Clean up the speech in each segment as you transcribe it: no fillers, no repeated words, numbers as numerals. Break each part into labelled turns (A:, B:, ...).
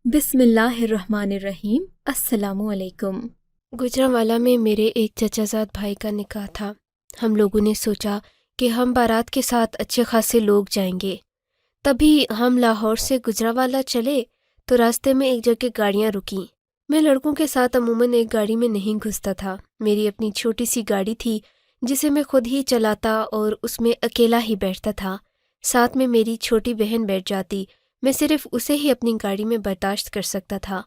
A: بسم اللہ الرحمن الرحیم۔ السلام علیکم۔
B: گجرانوالہ میں میرے ایک چچا زاد بھائی کا نکاح تھا۔ ہم لوگوں نے سوچا کہ ہم بارات کے ساتھ اچھے خاصے لوگ جائیں گے۔ تبھی ہم لاہور سے گجرانوالہ چلے تو راستے میں ایک جگہ گاڑیاں رکیں۔ میں لڑکوں کے ساتھ عموماً ایک گاڑی میں نہیں گھستا تھا۔ میری اپنی چھوٹی سی گاڑی تھی جسے میں خود ہی چلاتا اور اس میں اکیلا ہی بیٹھتا تھا۔ ساتھ میں میری چھوٹی بہن بیٹھ جاتی، میں صرف اسے ہی اپنی گاڑی میں برداشت کر سکتا تھا۔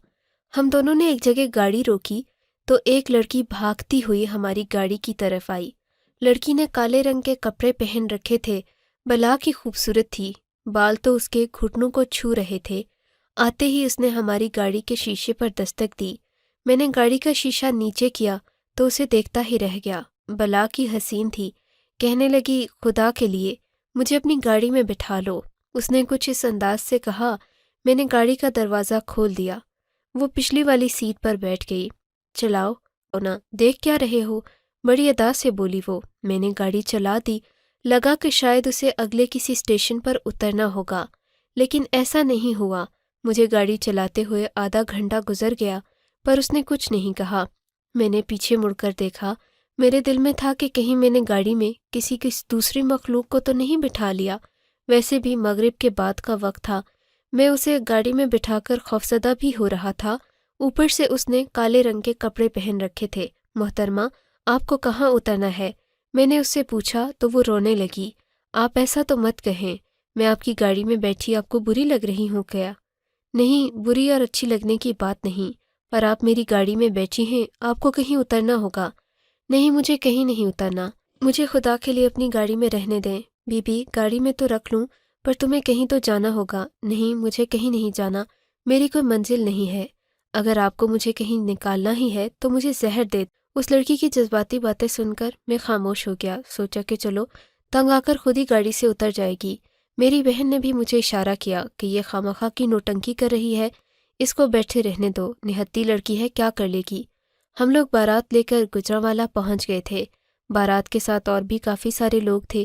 B: ہم دونوں نے ایک جگہ گاڑی روکی تو ایک لڑکی بھاگتی ہوئی ہماری گاڑی کی طرف آئی۔ لڑکی نے کالے رنگ کے کپڑے پہن رکھے تھے، بلا کی خوبصورت تھی، بال تو اس کے گھٹنوں کو چھو رہے تھے۔ آتے ہی اس نے ہماری گاڑی کے شیشے پر دستک دی۔ میں نے گاڑی کا شیشہ نیچے کیا تو اسے دیکھتا ہی رہ گیا۔ بلا کی حسین تھی، کہنے لگی خدا کے لیے مجھے اپنی گاڑی میں بٹھا لو۔ اس نے کچھ اس انداز سے کہا، میں نے گاڑی کا دروازہ کھول دیا۔ وہ پچھلی والی سیٹ پر بیٹھ گئی۔ چلاؤ اونا، دیکھ کیا رہے ہو؟ بڑی ادا سے بولی وہ۔ میں نے گاڑی چلا دی، لگا کہ شاید اسے اگلے کسی اسٹیشن پر اترنا ہوگا، لیکن ایسا نہیں ہوا۔ مجھے گاڑی چلاتے ہوئے آدھا گھنٹہ گزر گیا پر اس نے کچھ نہیں کہا۔ میں نے پیچھے مڑ کر دیکھا، میرے دل میں تھا کہ کہیں میں نے گاڑی میں کسی دوسری مخلوق کو تو نہیں بٹھا لیا۔ ویسے بھی مغرب کے بعد کا وقت تھا، میں اسے گاڑی میں بٹھا کر خوفزدہ بھی ہو رہا تھا۔ اوپر سے اس نے کالے رنگ کے کپڑے پہن رکھے تھے۔ محترمہ، آپ کو کہاں اترنا ہے؟ میں نے اس سے پوچھا تو وہ رونے لگی۔ آپ ایسا تو مت کہیں، میں آپ کی گاڑی میں بیٹھی آپ کو بری لگ رہی ہوں کیا؟ نہیں، بری اور اچھی لگنے کی بات نہیں، پر آپ میری گاڑی میں بیٹھی ہیں، آپ کو کہیں اترنا ہوگا۔ نہیں، مجھے کہیں نہیں اترنا، مجھے خدا کے لیے اپنی گاڑی میں رہنے دیں۔ بی بی، گاڑی میں تو رکھ لوں پر تمہیں کہیں تو جانا ہوگا۔ نہیں، مجھے کہیں نہیں جانا، میری کوئی منزل نہیں ہے۔ اگر آپ کو مجھے کہیں نکالنا ہی ہے تو مجھے زہر دے۔ اس لڑکی کی جذباتی باتیں سن کر میں خاموش ہو گیا۔ سوچا کہ چلو تنگ آ کر خود ہی گاڑی سے اتر جائے گی۔ میری بہن نے بھی مجھے اشارہ کیا کہ یہ خامخواہ کی نوٹنکی کر رہی ہے، اس کو بیٹھے رہنے دو، نہتی لڑکی ہے، کیا کر لے گی۔ ہم لوگ بارات لے کر گجرانوالہ پہنچ گئے تھے۔ بارات کے ساتھ اور بھی کافی سارے لوگ تھے۔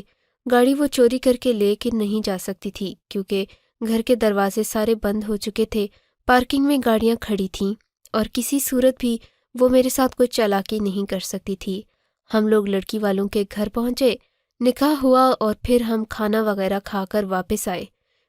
B: گاڑی وہ چوری کر کے لے کے نہیں جا سکتی تھی کیونکہ گھر کے دروازے سارے بند ہو چکے تھے، پارکنگ میں گاڑیاں کھڑی تھیں اور کسی صورت بھی وہ میرے ساتھ کوئی چالاکی نہیں کر سکتی تھی۔ ہم لوگ لڑکی والوں کے گھر پہنچے، نکاح ہوا اور پھر ہم کھانا وغیرہ کھا کر واپس آئے۔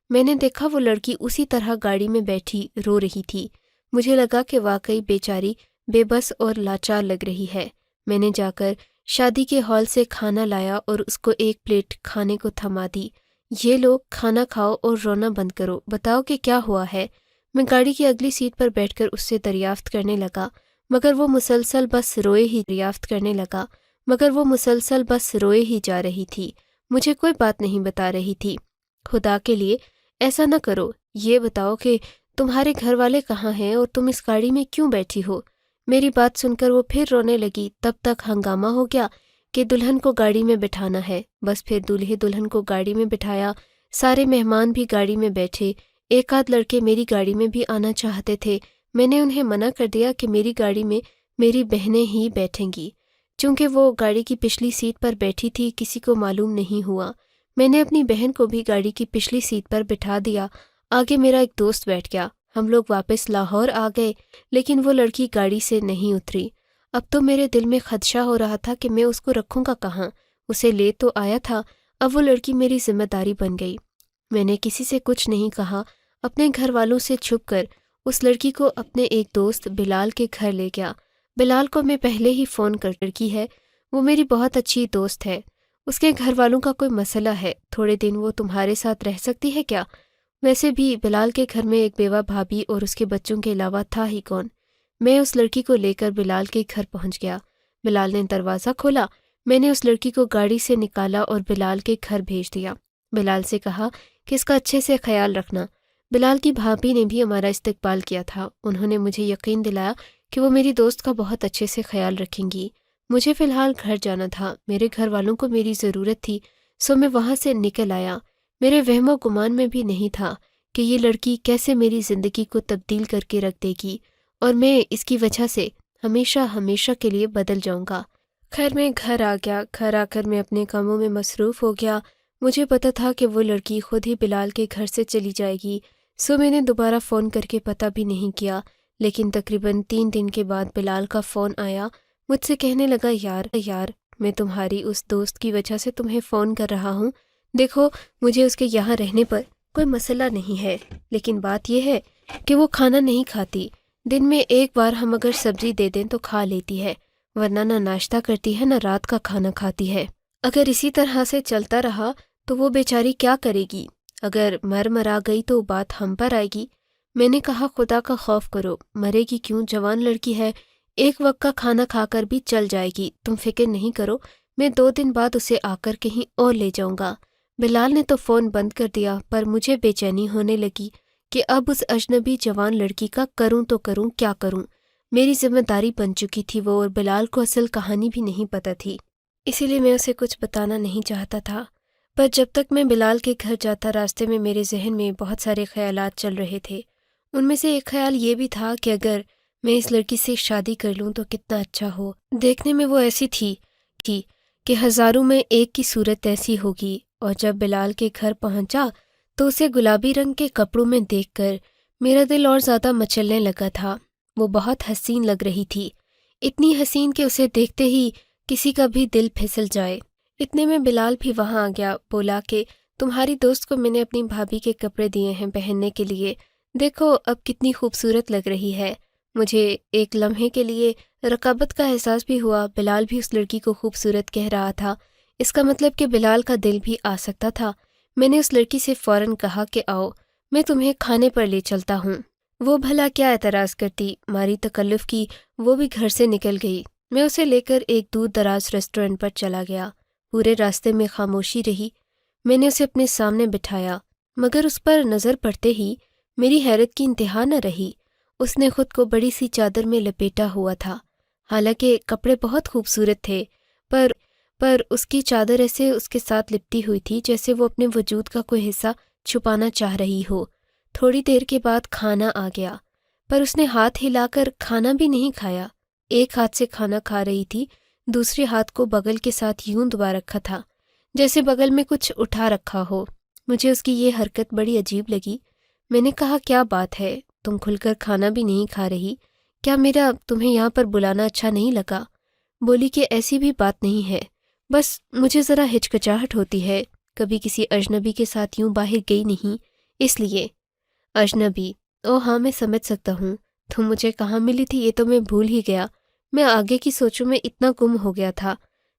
B: میں نے دیکھا وہ لڑکی اسی طرح گاڑی میں بیٹھی رو رہی تھی۔ مجھے لگا کہ واقعی بیچاری بے بس اور لاچار لگ رہی ہے۔ میں نے جا کر شادی کے ہال سے کھانا لایا اور اس کو ایک پلیٹ کھانے کو تھما دی۔ یہ لو، کھانا کھاؤ اور رونا بند کرو، بتاؤ کہ کیا ہوا ہے۔ میں گاڑی کی اگلی سیٹ پر بیٹھ کر اس سے دریافت کرنے لگا مگر وہ مسلسل بس روئے ہی جا رہی تھی، مجھے کوئی بات نہیں بتا رہی تھی۔ خدا کے لیے ایسا نہ کرو، یہ بتاؤ کہ تمہارے گھر والے کہاں ہیں اور تم اس گاڑی میں کیوں بیٹھی ہو؟ میری بات سن کر وہ پھر رونے لگی۔ تب تک ہنگامہ ہو گیا کہ دلہن کو گاڑی میں بٹھانا ہے۔ بس پھر دولہے دلہن کو گاڑی میں بٹھایا، سارے مہمان بھی گاڑی میں بیٹھے۔ ایک آدھ لڑکے میری گاڑی میں بھی آنا چاہتے تھے، میں نے انہیں منع کر دیا کہ میری گاڑی میں میری بہنیں ہی بیٹھیں گی۔ چونکہ وہ گاڑی کی پچھلی سیٹ پر بیٹھی تھی، کسی کو معلوم نہیں ہوا۔ میں نے اپنی بہن کو بھی گاڑی کی پچھلی سیٹ پر بٹھا دیا۔ آگے میرا ایک دوست بیٹھ گیا۔ ہم لوگ واپس لاہور آ گئے لیکن وہ لڑکی گاڑی سے نہیں اتری۔ اب تو میرے دل میں خدشہ ہو رہا تھا کہ میں اس کو رکھوں گا کہاں، اسے لے تو آیا تھا، اب وہ لڑکی میری ذمہ داری بن گئی۔ میں نے کسی سے کچھ نہیں کہا، اپنے گھر والوں سے چھپ کر اس لڑکی کو اپنے ایک دوست بلال کے گھر لے گیا۔ بلال کو میں پہلے ہی فون کر لڑکی ہے، وہ میری بہت اچھی دوست ہے، اس کے گھر والوں کا کوئی مسئلہ ہے، تھوڑے دن وہ تمہارے ساتھ رہ سکتی ہے کیا؟ ویسے بھی بلال کے گھر میں ایک بیوہ بھابھی اور اس کے بچوں کے علاوہ تھا ہی کون۔ میں اس لڑکی کو لے کر بلال کے گھر پہنچ گیا۔ بلال نے دروازہ کھولا، میں نے اس لڑکی کو گاڑی سے نکالا اور بلال کے گھر بھیج دیا۔ بلال سے کہا کہ اس کا اچھے سے خیال رکھنا۔ بلال کی بھابھی نے بھی ہمارا استقبال کیا تھا، انہوں نے مجھے یقین دلایا کہ وہ میری دوست کا بہت اچھے سے خیال رکھیں گی۔ مجھے فی الحال گھر جانا تھا، میرے گھر والوں کو میری ضرورت تھی، سو میں وہاں سے نکل آیا۔ میرے وہم و گمان میں بھی نہیں تھا کہ یہ لڑکی کیسے میری زندگی کو تبدیل کر کے رکھ دے گی اور میں اس کی وجہ سے ہمیشہ ہمیشہ کے لیے بدل جاؤں گا۔ خیر میں گھر آ گیا۔ گھر آ کر میں اپنے کاموں میں مصروف ہو گیا۔ مجھے پتہ تھا کہ وہ لڑکی خود ہی بلال کے گھر سے چلی جائے گی، سو میں نے دوبارہ فون کر کے پتہ بھی نہیں کیا، لیکن تقریباً 3 دن کے بعد بلال کا فون آیا۔ مجھ سے کہنے لگا، یار میں تمہاری اس دوست کی وجہ سے تمہیں فون کر رہا ہوں۔ دیکھو، مجھے اس کے یہاں رہنے پر کوئی مسئلہ نہیں ہے، لیکن بات یہ ہے کہ وہ کھانا نہیں کھاتی۔ دن میں ایک بار ہم اگر سبزی دے دیں تو کھا لیتی ہے، ورنہ نہ ناشتہ کرتی ہے نہ رات کا کھانا کھاتی ہے۔ اگر اسی طرح سے چلتا رہا تو وہ بیچاری کیا کرے گی؟ اگر مرا گئی تو بات ہم پر آئے گی۔ میں نے کہا، خدا کا خوف کرو، مرے گی کیوں؟ جوان لڑکی ہے، ایک وقت کا کھانا کھا کر بھی چل جائے گی، تم فکر نہیں کرو، میں 2 دن بعد اسے آ کر کہیں اور لے جاؤں گا۔ بلال نے تو فون بند کر دیا، پر مجھے بے چینی ہونے لگی کہ اب اس اجنبی جوان لڑکی کا کروں تو کروں کیا کروں۔ میری ذمہ داری بن چکی تھی وہ، اور بلال کو اصل کہانی بھی نہیں پتہ تھی، اسی لیے میں اسے کچھ بتانا نہیں چاہتا تھا۔ پر جب تک میں بلال کے گھر جاتا، راستے میں میرے ذہن میں بہت سارے خیالات چل رہے تھے۔ ان میں سے ایک خیال یہ بھی تھا کہ اگر میں اس لڑکی سے شادی کر لوں تو کتنا اچھا ہو۔ دیکھنے میں وہ ایسی تھی کہ ہزاروں میں ایک کی صورت ایسی ہوگی، اور جب بلال کے گھر پہنچا تو اسے گلابی رنگ کے کپڑوں میں دیکھ کر میرا دل اور زیادہ مچلنے لگا تھا۔ وہ بہت حسین لگ رہی تھی، اتنی حسین کہ اسے دیکھتے ہی کسی کا بھی دل پھسل جائے۔ اتنے میں بلال بھی وہاں آ گیا، بولا کہ تمہاری دوست کو میں نے اپنی بھابھی کے کپڑے دیے ہیں پہننے کے لیے، دیکھو اب کتنی خوبصورت لگ رہی ہے۔ مجھے ایک لمحے کے لیے رقابت کا احساس بھی ہوا، بلال بھی اس لڑکی کو خوبصورت کہہ رہا تھا، اس کا مطلب کہ بلال کا دل بھی آ سکتا تھا۔ میں نے اس لڑکی سے فوراً کہا کہ آؤ، میں تمہیں کھانے پر لے چلتا ہوں۔ وہ بھلا کیا اعتراض کرتی، ماری تکلف کی وہ بھی گھر سے نکل گئی۔ میں اسے لے کر ایک دور دراز ریسٹورنٹ پر چلا گیا۔ پورے راستے میں خاموشی رہی۔ میں نے اسے اپنے سامنے بٹھایا، مگر اس پر نظر پڑتے ہی میری حیرت کی انتہا نہ رہی۔ اس نے خود کو بڑی سی چادر میں لپیٹا ہوا تھا، حالانکہ کپڑے بہت خوبصورت تھے، پر اس کی چادر ایسے اس کے ساتھ لپٹی ہوئی تھی جیسے وہ اپنے وجود کا کوئی حصہ چھپانا چاہ رہی ہو۔ تھوڑی دیر کے بعد کھانا آ گیا، پر اس نے ہاتھ ہلا کر کھانا بھی نہیں کھایا۔ ایک ہاتھ سے کھانا کھا رہی تھی، دوسرے ہاتھ کو بغل کے ساتھ یوں دبا رکھا تھا جیسے بغل میں کچھ اٹھا رکھا ہو۔ مجھے اس کی یہ حرکت بڑی عجیب لگی۔ میں نے کہا، کیا بات ہے، تم کھل کر کھانا بھی نہیں کھا رہی؟ کیا میرا تمہیں یہاں پر بلانا اچھا نہیں لگا؟ بولی کہ ایسی بھی بات نہیں ہے، بس مجھے ذرا ہچکچاہٹ ہوتی ہے، کبھی کسی اجنبی کے ساتھ یوں باہر گئی نہیں، اس لیے۔ اجنبی؟ او ہاں، میں سمجھ سکتا ہوں، تم مجھے کہاں ملی تھی یہ تو میں بھول ہی گیا، میں آگے کی سوچوں میں اتنا گم ہو گیا تھا۔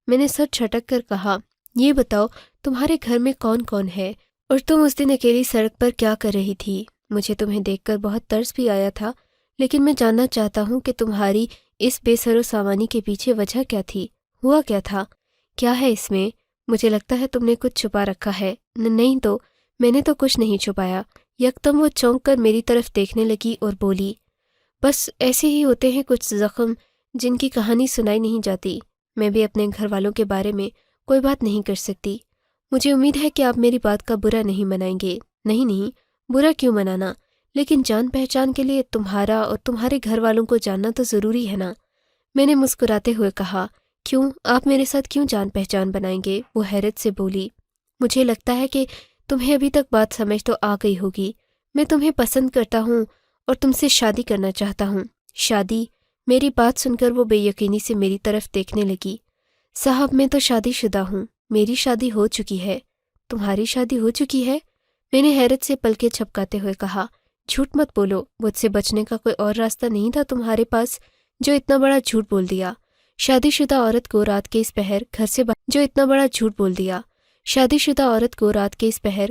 B: میں نے سر چھٹک کر کہا، یہ بتاؤ تمہارے گھر میں کون کون ہے، اور تم اس دن اکیلی سڑک پر کیا کر رہی تھی؟ مجھے تمہیں دیکھ کر بہت ترس بھی آیا تھا، لیکن میں جاننا چاہتا ہوں کہ تمہاری اس بے سر و سامانی کے پیچھے وجہ کیا تھی، ہوا کیا تھا؟ کیا ہے اس میں؟ مجھے لگتا ہے تم نے کچھ چھپا رکھا ہے۔ نہیں تو، میں نے تو کچھ نہیں چھپایا۔ یکدم وہ چونک کر میری طرف دیکھنے لگی اور بولی، بس ایسے ہی ہوتے ہیں کچھ زخم جن کی کہانی سنائی نہیں جاتی۔ میں بھی اپنے گھر والوں کے بارے میں کوئی بات نہیں کر سکتی۔ مجھے امید ہے کہ آپ میری بات کا برا نہیں منائیں گے۔ نہیں، برا کیوں منانا، لیکن جان پہچان کے لیے تمہارا اور تمہارے گھر والوں کو جاننا تو ضروری ہے نا۔ میں نے مسکراتے ہوئے کہا، کیوں، آپ میرے ساتھ کیوں جان پہچان بنائیں گے؟ وہ حیرت سے بولی، مجھے لگتا ہے کہ تمہیں ابھی تک بات سمجھ تو آ گئی ہوگی، میں تمہیں پسند کرتا ہوں اور تم سے شادی کرنا چاہتا ہوں۔ شادی؟ میری بات سن کر وہ بے یقینی سے میری طرف دیکھنے لگی۔ صاحب، میں تو شادی شدہ ہوں، میری شادی ہو چکی ہے۔ تمہاری شادی ہو چکی ہے؟ میں نے حیرت سے پلکیں جھپکاتے ہوئے کہا، جھوٹ مت بولو، مجھ سے بچنے کا کوئی اور راستہ نہیں تھا تمہارے پاس جو اتنا بڑا جھوٹ بول دیا؟ شادی شدہ عورت کو رات کے اس پہر گھر سے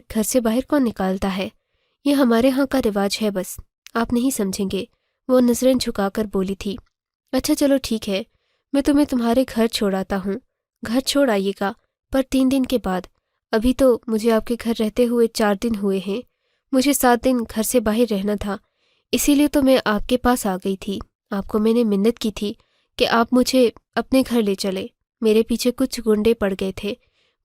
B: گھر سے باہر کون نکالتا ہے؟ یہ ہمارے ہاں کا رواج ہے، بس آپ نہیں سمجھیں گے۔ وہ نظریں جھکا کر بولی تھی، اچھا چلو ٹھیک ہے، میں تمہیں تمہارے گھر چھوڑ آتا ہوں۔ گھر چھوڑ آئیے گا، پر 3 دن کے بعد، ابھی تو مجھے آپ کے گھر رہتے ہوئے 4 دن ہوئے ہیں، مجھے 7 دن گھر سے باہر رہنا تھا، اسی لیے تو میں آپ کے پاس آ گئی تھی۔ آپ کو میں نے منت کی تھی کہ آپ مجھے اپنے گھر لے چلے۔ میرے پیچھے کچھ گنڈے پڑ گئے تھے،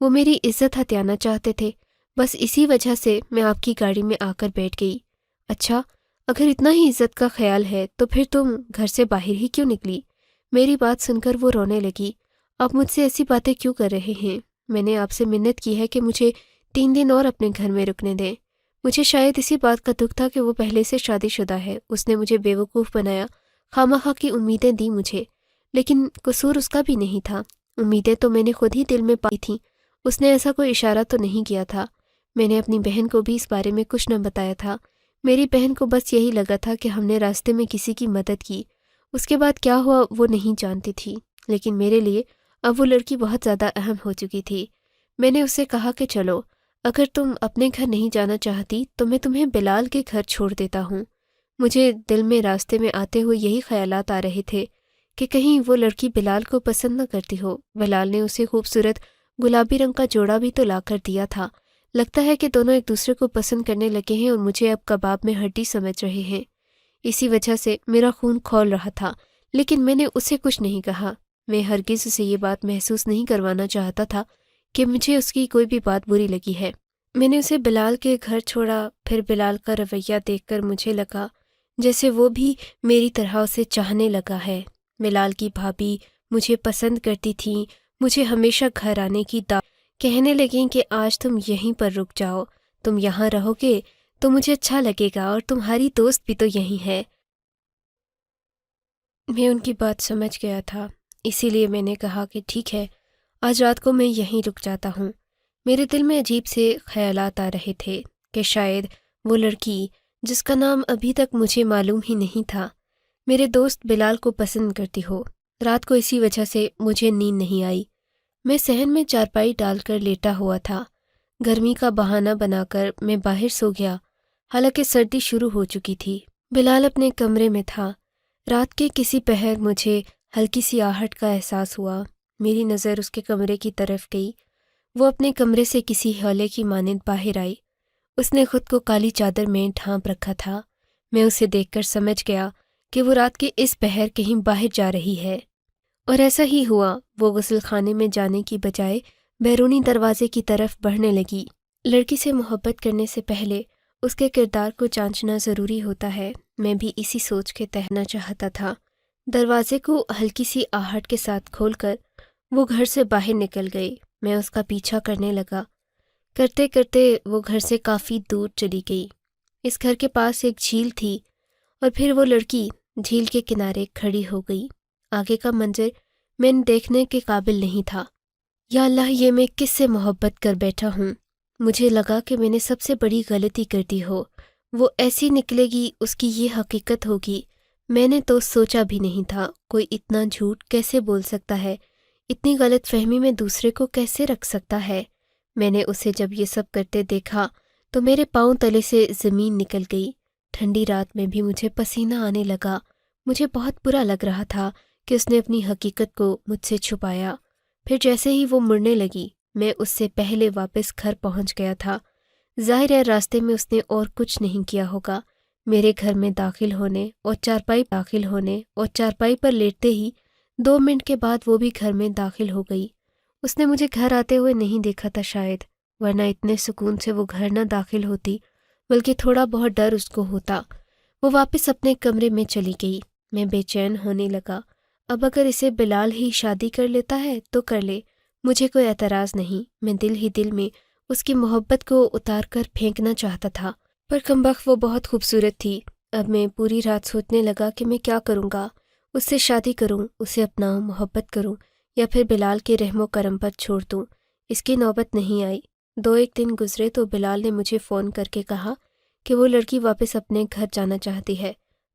B: وہ میری عزت ہتھیانا چاہتے تھے، بس اسی وجہ سے میں آپ کی گاڑی میں آ کر بیٹھ گئی۔ اچھا، اگر اتنا ہی عزت کا خیال ہے تو پھر تم گھر سے باہر ہی کیوں نکلی؟ میری بات سن کر وہ رونے لگی۔ آپ مجھ سے ایسی باتیں کیوں کر رہے ہیں؟ میں نے آپ سے منت کی ہے کہ مجھے 3 دن اور اپنے گھر میں رکنے دیں۔ مجھے شاید اسی بات کا دکھ تھا کہ وہ پہلے سے شادی شدہ ہے، اس نے مجھے بیوقوف بنایا، خواہ کی امیدیں دی مجھے، لیکن قصور اس کا بھی نہیں تھا۔ امیدیں تو میں نے خود ہی دل میں پائی تھیں، اس نے ایسا کوئی اشارہ تو نہیں کیا تھا۔ میں نے اپنی بہن کو بھی اس بارے میں کچھ نہ بتایا تھا۔ میری بہن کو بس یہی لگا تھا کہ ہم نے راستے میں کسی کی مدد کی، اس کے بعد کیا ہوا وہ نہیں جانتی تھی، لیکن میرے لیے اب وہ لڑکی بہت زیادہ اہم ہو چکی تھی۔ میں نے اسے کہا کہ چلو، اگر تم اپنے گھر نہیں جانا چاہتی تو میں تمہیں بلال کے گھر چھوڑ دیتا ہوں۔ مجھے دل میں راستے میں آتے ہوئے یہی خیالات آ رہے تھے کہ کہیں وہ لڑکی بلال کو پسند نہ کرتی ہو۔ بلال نے اسے خوبصورت گلابی رنگ کا جوڑا بھی تو لا کر دیا تھا۔ لگتا ہے کہ دونوں ایک دوسرے کو پسند کرنے لگے ہیں اور مجھے اب کباب میں ہڈی سمجھ رہے ہیں۔ اسی وجہ سے میرا خون کھول رہا تھا، لیکن میں نے اسے کچھ نہیں کہا۔ میں ہرگز اسے یہ بات محسوس نہیں کروانا چاہتا تھا کہ مجھے اس کی کوئی بھی بات بری لگی ہے۔ میں نے اسے بلال کے گھر چھوڑا، پھر بلال کا رویہ دیکھ کر مجھے لگا جیسے وہ بھی میری طرح اسے چاہنے لگا ہے۔ بلال کی بھابھی مجھے پسند کرتی تھیں، مجھے ہمیشہ گھر آنے کی کہنے لگیں کہ آج تم یہیں پر رک جاؤ، تم یہاں رہو گے تو مجھے اچھا لگے گا اور تمہاری دوست بھی تو یہیں ہے۔ میں ان کی بات سمجھ گیا تھا، اسی لیے میں نے کہا کہ ٹھیک ہے، آج رات کو میں یہیں رک جاتا ہوں۔ میرے دل میں عجیب سے خیالات آ رہے تھے کہ شاید وہ لڑکی جس کا نام ابھی تک مجھے معلوم ہی نہیں تھا میرے دوست بلال کو پسند کرتی ہو۔ رات کو اسی وجہ سے مجھے نیند نہیں آئی۔ میں صحن میں چارپائی ڈال کر لیٹا ہوا تھا۔ گرمی کا بہانہ بنا کر میں باہر سو گیا، حالانکہ سردی شروع ہو چکی تھی۔ بلال اپنے کمرے میں تھا۔ رات کے کسی پہر مجھے ہلکی سی آہٹ کا احساس ہوا۔ میری نظر اس کے کمرے کی طرف گئی۔ وہ اپنے کمرے سے کسی ہولے کی مانند باہر آئی۔ اس نے خود کو کالی چادر میں ڈھانپ رکھا تھا۔ میں اسے دیکھ کر سمجھ گیا کہ وہ رات کے اس پہر کہیں باہر جا رہی ہے، اور ایسا ہی ہوا۔ وہ غسل خانے میں جانے کی بجائے بیرونی دروازے کی طرف بڑھنے لگی۔ لڑکی سے محبت کرنے سے پہلے اس کے کردار کو جانچنا ضروری ہوتا ہے۔ میں بھی اسی سوچ کے تہنا چاہتا تھا۔ دروازے کو ہلکی سی آہٹ کے ساتھ کھول کر وہ گھر سے باہر نکل گئی۔ میں اس کا پیچھا کرنے لگا۔ کرتے کرتے وہ گھر سے کافی دور چلی گئی۔ اس گھر کے پاس ایک جھیل تھی اور پھر وہ لڑکی جھیل کے کنارے کھڑی ہو گئی۔ آگے کا منظر میں دیکھنے کے قابل نہیں تھا۔ یا اللہ، یہ میں کس سے محبت کر بیٹھا ہوں؟ مجھے لگا کہ میں نے سب سے بڑی غلطی کر دی ہو۔ وہ ایسی نکلے گی، اس کی یہ حقیقت ہوگی۔ میں نے تو سوچا بھی نہیں تھا۔ کوئی اتنا جھوٹ کیسے بول سکتا ہے؟ اتنی غلط فہمی میں دوسرے کو کیسے رکھ سکتا ہے؟ میں نے اسے جب یہ سب کرتے دیکھا تو میرے پاؤں تلے سے زمین نکل گئی۔ ٹھنڈی رات میں بھی مجھے پسینہ آنے لگا۔ مجھے بہت برا لگ رہا تھا کہ اس نے اپنی حقیقت کو مجھ سے چھپایا۔ پھر جیسے ہی وہ مڑنے لگی، میں اس سے پہلے واپس گھر پہنچ گیا تھا۔ ظاہر ہے راستے میں اس نے اور کچھ نہیں کیا ہوگا۔ میرے گھر میں داخل ہونے اور چارپائی پر لیٹتے ہی 2 منٹ کے بعد وہ بھی گھر میں داخل ہو گئی۔ اس نے مجھے گھر آتے ہوئے نہیں دیکھا تھا شاید، ورنہ اتنے سکون سے وہ گھر نہ داخل ہوتی، بلکہ تھوڑا بہت ڈر اس کو ہوتا۔ وہ واپس اپنے کمرے میں چلی گئی۔ میں بے چین ہونے لگا۔ اب اگر اسے بلال ہی شادی کر لیتا ہے تو کر لے، مجھے کوئی اعتراض نہیں۔ میں دل ہی دل میں اس کی محبت کو اتار کر پھینکنا چاہتا تھا، پر کمبخت وہ بہت خوبصورت تھی۔ اب میں پوری رات سوچنے لگا کہ میں کیا کروں گا۔ اس سے شادی کروں، اسے اپناؤں، محبت کروں، یا پھر بلال کے رحم و کرم پر چھوڑ دوں۔ اس کی نوبت نہیں آئی۔ 2-1 دن گزرے تو بلال نے مجھے فون کر کے کہا کہ وہ لڑکی واپس اپنے گھر جانا چاہتی ہے،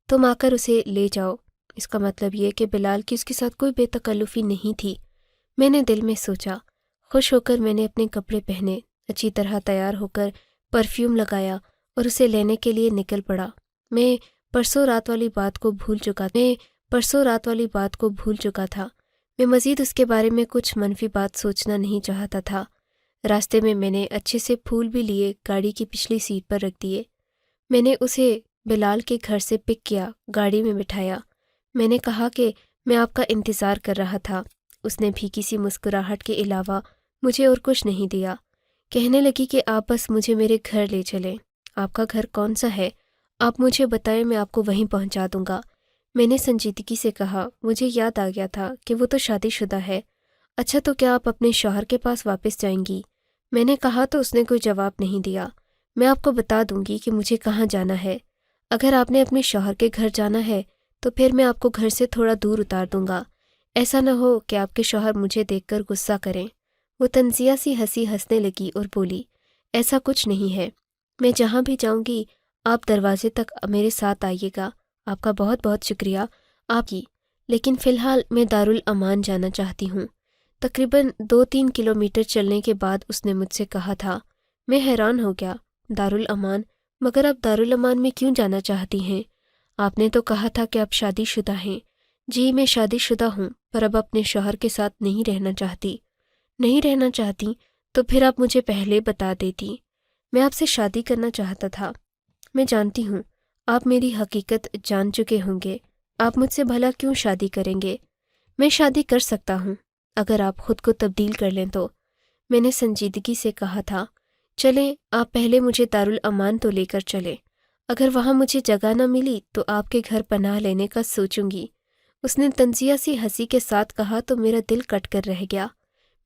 B: تم آ کر اسے لے جاؤ۔ اس کا مطلب یہ کہ بلال کی اس کے ساتھ کوئی بے تکلفی نہیں تھی۔ میں نے دل میں سوچا۔ خوش ہو کر میں نے اپنے کپڑے پہنے، اچھی طرح تیار ہو کر پرفیوم لگایا اور اسے لینے کے لیے نکل پڑا۔ میں پرسوں رات والی بات کو بھول چکا تھا۔ میں مزید اس کے بارے میں کچھ منفی بات سوچنا نہیں چاہتا تھا۔ راستے میں نے اچھے سے پھول بھی لیے، گاڑی کی پچھلی سیٹ پر رکھ دیے۔ میں نے اسے بلال کے گھر سے پک کیا، گاڑی میں بٹھایا۔ میں نے کہا کہ میں آپ کا انتظار کر رہا تھا۔ اس نے بھی کسی مسکراہٹ کے علاوہ مجھے اور کچھ نہیں دیا۔ کہنے لگی کہ آپ بس مجھے میرے گھر لے چلیں۔ آپ کا گھر کون سا ہے؟ آپ مجھے بتائیں، میں آپ کو وہیں پہنچا دوں گا۔ میں نے سنجیدگی سے کہا، مجھے یاد آ گیا تھا کہ وہ تو شادی شدہ ہے۔ اچھا، تو کیا آپ اپنے شوہر کے پاس واپس جائیں گی؟ میں نے کہا تو اس نے کوئی جواب نہیں دیا۔ میں آپ کو بتا دوں گی کہ مجھے کہاں جانا ہے۔ اگر آپ نے اپنے شوہر کے گھر جانا ہے تو پھر میں آپ کو گھر سے تھوڑا دور اتار دوں گا، ایسا نہ ہو کہ آپ کے شوہر مجھے دیکھ کر غصہ کریں۔ وہ تنزیہ سی ہنسنے لگی اور بولی، ایسا کچھ نہیں ہے، میں جہاں بھی جاؤں گی آپ دروازے تک میرے ساتھ آئیے گا۔ آپ کا بہت بہت شکریہ آپ کی، لیکن فی الحال میں دارالامان جانا چاہتی ہوں۔ تقریباً 2-3 کلومیٹر چلنے کے بعد اس نے مجھ سے کہا تھا۔ میں حیران ہو گیا، دارالامان؟ مگر آپ دارالامان میں کیوں جانا چاہتی ہیں؟ آپ نے تو کہا تھا کہ آپ شادی شدہ ہیں۔ جی میں شادی شدہ ہوں، پر اب اپنے شوہر کے ساتھ نہیں رہنا چاہتی۔ نہیں رہنا چاہتی تو پھر آپ مجھے پہلے بتا دیتی، میں آپ سے شادی کرنا چاہتا تھا۔ میں جانتی ہوں آپ میری حقیقت جان چکے ہوں گے، آپ مجھ سے بھلا کیوں شادی کریں گے؟ میں شادی کر سکتا ہوں اگر آپ خود کو تبدیل کر لیں تو، میں نے سنجیدگی سے کہا تھا۔ چلیں آپ پہلے مجھے دارالامان تو لے کر چلیں، اگر وہاں مجھے جگہ نہ ملی تو آپ کے گھر پناہ لینے کا سوچوں گی۔ اس نے تنزیہ سی ہنسی کے ساتھ کہا تو میرا دل کٹ کر رہ گیا۔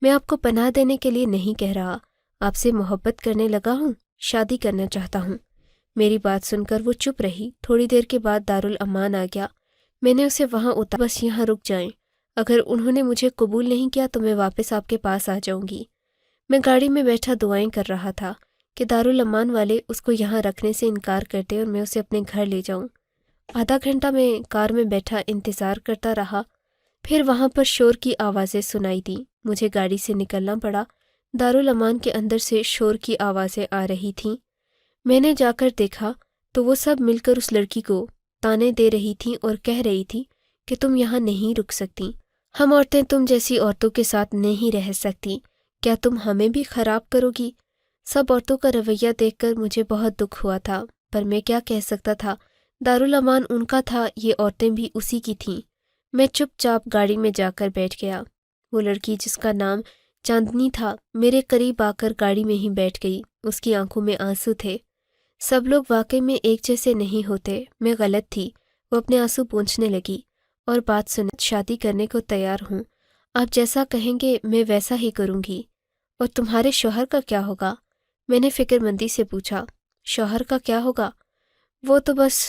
B: میں آپ کو پناہ دینے کے لیے نہیں کہہ رہا، آپ سے محبت کرنے لگا ہوں، شادی کرنا چاہتا ہوں۔ میری بات سن کر وہ چپ رہی۔ تھوڑی دیر کے بعد دارالامان آ گیا۔ میں نے اسے وہاں اتارا، بس یہاں رک جائیں، اگر انہوں نے مجھے قبول نہیں کیا تو میں واپس آپ کے پاس آ جاؤں گی۔ میں گاڑی میں بیٹھا دعائیں کر رہا تھا کہ دارالامان والے اس کو یہاں رکھنے سے انکار کر دیں اور میں اسے اپنے گھر لے جاؤں۔ آدھا گھنٹہ میں کار میں بیٹھا انتظار کرتا رہا، پھر وہاں پر شور کی آوازیں سنائی دیں۔ مجھے گاڑی سے نکلنا پڑا۔ دارالامان کے اندر سے شور کی آوازیں آ رہی تھیں۔ میں نے جا کر دیکھا تو وہ سب مل کر اس لڑکی کو تانے دے رہی تھیں اور کہہ رہی تھی کہ تم یہاں نہیں رک سکتی، ہم عورتیں تم جیسی عورتوں کے ساتھ نہیں رہ سکتی، کیا تم ہمیں بھی خراب کرو گی؟ سب عورتوں کا رویہ دیکھ کر مجھے بہت دکھ ہوا تھا، پر میں کیا کہہ سکتا تھا؟ دارالامان ان کا تھا، یہ عورتیں بھی اسی کی تھیں۔ میں چپ چاپ گاڑی میں جا کر بیٹھ گیا۔ وہ لڑکی جس کا نام چاندنی تھا میرے قریب آ کر گاڑی میں ہی بیٹھ گئی۔ اس کی آنکھوں میں آنسو تھے۔ سب لوگ واقعی میں ایک جیسے نہیں ہوتے، میں غلط تھی۔ وہ اپنے آنسو پونچھنے لگی اور بات سنے، شادی کرنے کو تیار ہوں، آپ جیسا کہیں گے میں ویسا ہی کروں گی۔ اور تمہارے شوہر کا کیا ہوگا؟ میں نے فکر مندی سے پوچھا۔ شوہر کا کیا ہوگا؟ وہ تو بس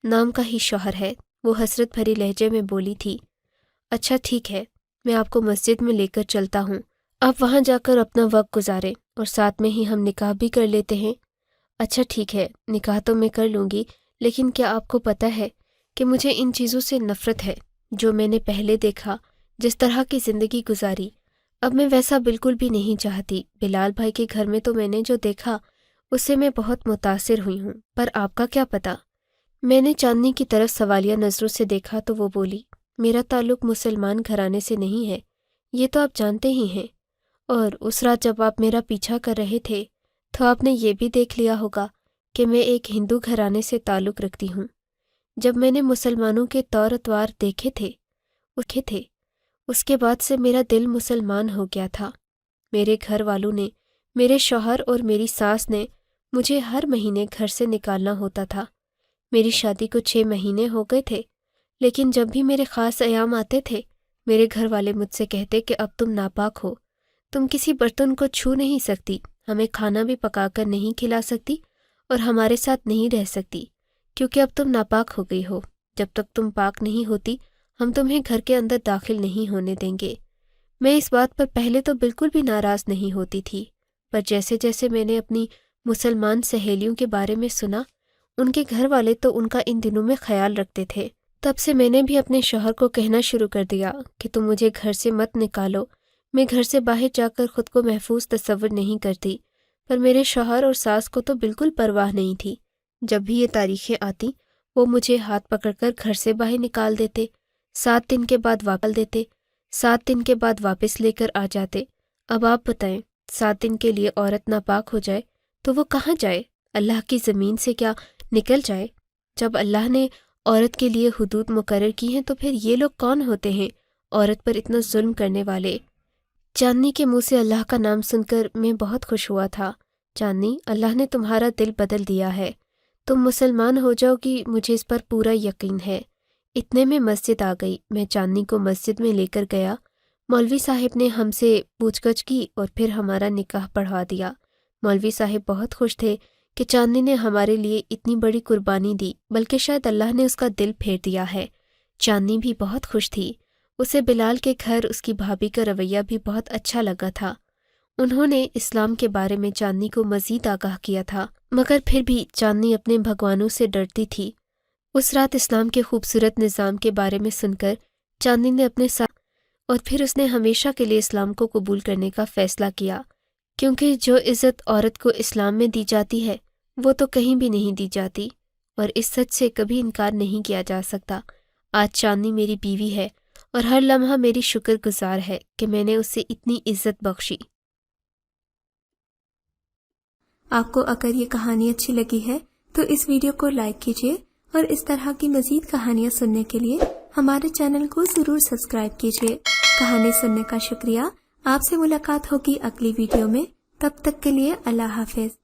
B: نام کا ہی شوہر ہے، وہ حسرت بھری لہجے میں بولی تھی۔ اچھا ٹھیک ہے، میں آپ کو مسجد میں لے کر چلتا ہوں، آپ وہاں جا کر اپنا وقت گزاریں اور ساتھ میں ہی ہم نکاح بھی کر لیتے ہیں۔ اچھا ٹھیک ہے، نکاح تو میں کر لوں گی، لیکن کیا آپ کو پتہ ہے کہ مجھے ان چیزوں سے نفرت ہے جو میں نے پہلے دیکھا، جس طرح کی زندگی گزاری، اب میں ویسا بالکل بھی نہیں چاہتی۔ بلال بھائی کے گھر میں تو میں نے جو دیکھا اس سے میں بہت متاثر ہوئی ہوں، پر آپ کا کیا پتہ؟ میں نے چاندنی کی طرف سوالیہ نظروں سے دیکھا تو وہ بولی، میرا تعلق مسلمان گھرانے سے نہیں ہے، یہ تو آپ جانتے ہی ہیں، اور اس رات جب آپ میرا پیچھا کر رہے تھے تو آپ نے یہ بھی دیکھ لیا ہوگا کہ میں ایک ہندو گھرانے سے تعلق رکھتی ہوں۔ جب میں نے مسلمانوں کے طور اتوار دیکھے تھے اس کے بعد سے میرا دل مسلمان ہو گیا تھا۔ میرے گھر والوں نے، میرے شوہر اور میری ساس نے مجھے ہر مہینے گھر سے نکالنا ہوتا تھا۔ میری شادی کو 6 مہینے ہو گئے تھے، لیکن جب بھی میرے خاص ایام آتے تھے میرے گھر والے مجھ سے کہتے کہ اب تم ناپاک ہو، تم کسی برتن کو چھو نہیں سکتی، ہمیں کھانا بھی پکا کر نہیں کھلا سکتی اور ہمارے ساتھ نہیں رہ سکتی، کیونکہ اب تم ناپاک ہو گئی ہو، جب تک تم پاک نہیں ہوتی ہم تمہیں گھر کے اندر داخل نہیں ہونے دیں گے۔ میں اس بات پر پہلے تو بالکل بھی ناراض نہیں ہوتی تھی، پر جیسے جیسے میں نے اپنی مسلمان سہیلیوں کے بارے میں سنا، ان کے گھر والے تو ان کا ان دنوں میں خیال رکھتے تھے، تب سے میں نے بھی اپنے شوہر کو کہنا شروع کر دیا کہ تم مجھے گھر سے مت نکالو۔ میں گھر سے باہر جا کر خود کو محفوظ تصور نہیں کرتی، پر میرے شوہر اور ساس کو تو بالکل پرواہ نہیں تھی۔ جب بھی یہ تاریخیں آتی وہ مجھے ہاتھ پکڑ کر گھر سے باہر نکال دیتے، 7 دن کے بعد واپس دیتے، 7 دن کے بعد واپس لے کر آ جاتے۔ اب آپ بتائیں، 7 دن کے لیے عورت ناپاک ہو جائے تو وہ کہاں جائے؟ اللہ کی زمین سے کیا نکل جائے؟ جب اللہ نے عورت کے لیے حدود مقرر کی ہیں تو پھر یہ لوگ کون ہوتے ہیں عورت پر اتنا ظلم کرنے والے؟ چاندنی کے منہ سے اللہ کا نام سن کر میں بہت خوش ہوا تھا۔ چاندنی، اللہ نے تمہارا دل بدل دیا ہے، تم مسلمان ہو جاؤ گی، مجھے اس پر پورا یقین ہے۔ اتنے میں مسجد آ گئی۔ میں چاندنی کو مسجد میں لے کر گیا۔ مولوی صاحب نے ہم سے پوچھ گچھ کی اور پھر ہمارا نکاح پڑھوا دیا۔ مولوی صاحب بہت خوش تھے کہ چاندنی نے ہمارے لیے اتنی بڑی قربانی دی، بلکہ شاید اللہ نے اس کا دل پھیر دیا ہے۔ چاندنی بھی بہت خوش تھی۔ اسے بلال کے گھر اس کی بھابھی کا رویہ بھی بہت اچھا لگا تھا۔ انہوں نے اسلام کے بارے میں چاندنی کو مزید آگاہ کیا تھا، مگر پھر بھی چاندنی اپنے بھگوانوں سے ڈرتی تھی۔ اس رات اسلام کے خوبصورت نظام کے بارے میں سن کر چاندنی نے اپنے ساتھ اور پھر اس نے ہمیشہ کے لیے اسلام کو قبول کرنے کا فیصلہ کیا، کیونکہ جو عزت عورت کو اسلام میں دی جاتی ہے وہ تو کہیں بھی نہیں دی جاتی، اور اس سچ سے کبھی انکار نہیں کیا جا سکتا۔ آج چاندنی میری بیوی ہے اور ہر لمحہ میری شکر گزار ہے کہ میں نے اسے اتنی عزت بخشی۔
A: آپ کو اگر یہ کہانی اچھی لگی ہے تو اس ویڈیو کو لائک کیجیے، اور اس طرح کی مزید کہانیاں سننے کے لیے ہمارے چینل کو ضرور سبسکرائب کیجیے۔ کہانی سننے کا شکریہ۔ آپ سے ملاقات ہوگی اگلی ویڈیو میں، تب تک کے لیے اللہ حافظ۔